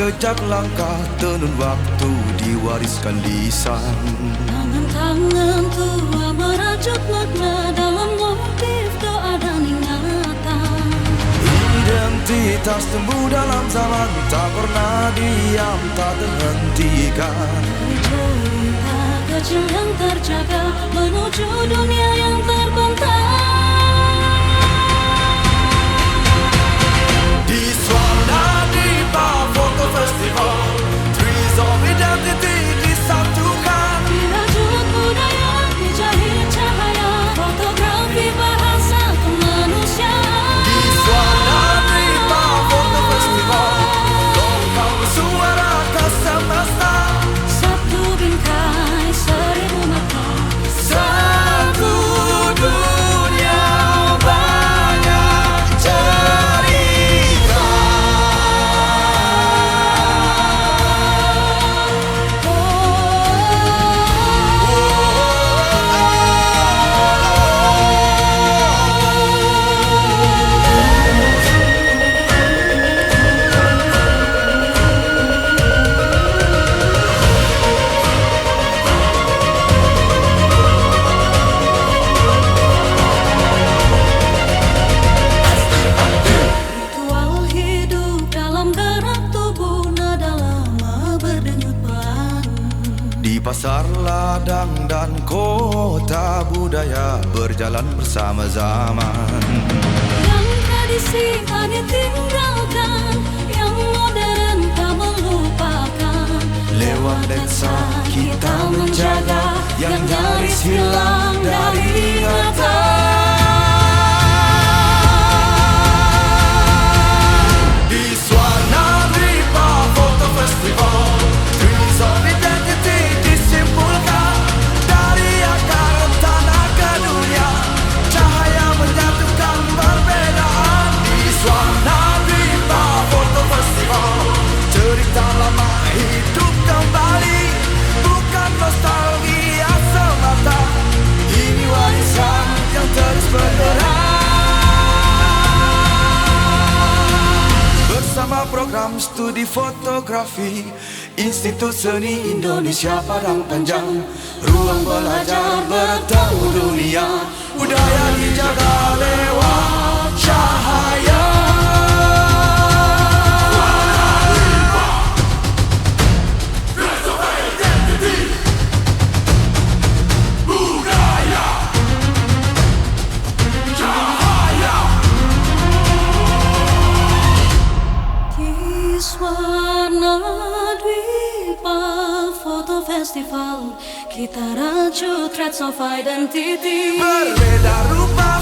jejak langkah tenun waktu diwariskan lisan. Tangan-tangan tua merajut makna dalam motif doa dan ingatan. Identitas tumbuh dalam zaman, tak pernah diam, tak terhentikan. Cerita kecil yang terjaga menuju dunia yang terbentang. Di Swarnadipa Foto Festival, Trees of Identity disatukan. Dirajut budaya, dijahit cahaya, fotografi bahasa kemanusiaan. Di Swarnadipa Foto Festival, longkang suara ke semesta. Satu bingkai, seribu mata, Satu dunia, banyak cerita. ritual hidup dalam gerak tubuh, nada lama berdenyut pelan. Di pasar ladang dan kota, budaya berjalan bersama zaman. Yang tradisi tak ditinggalkan, yang modern tak melupakan. Lewat lensa kita menjaga yang nyaris hilang dari ingatan. Di Swarnadipa Foto Festival, Trees of Identity disimpulkan. Dari akar tanah ke dunia, cahaya menyatukan perbedaan. Di Swarnadipa Foto Festival, cerita lama hidup kembali, bukan nostalgia semata. Ini warisan yang terus bergerak. Bersama program studi fotografi Institut Seni Indonesia Padang Panjang, ruang belajar bertemu dunia, budaya dijaga lewat cahaya. Di Swarnadipa Foto Festival, kita rajut threads of identity. Berbeda rupa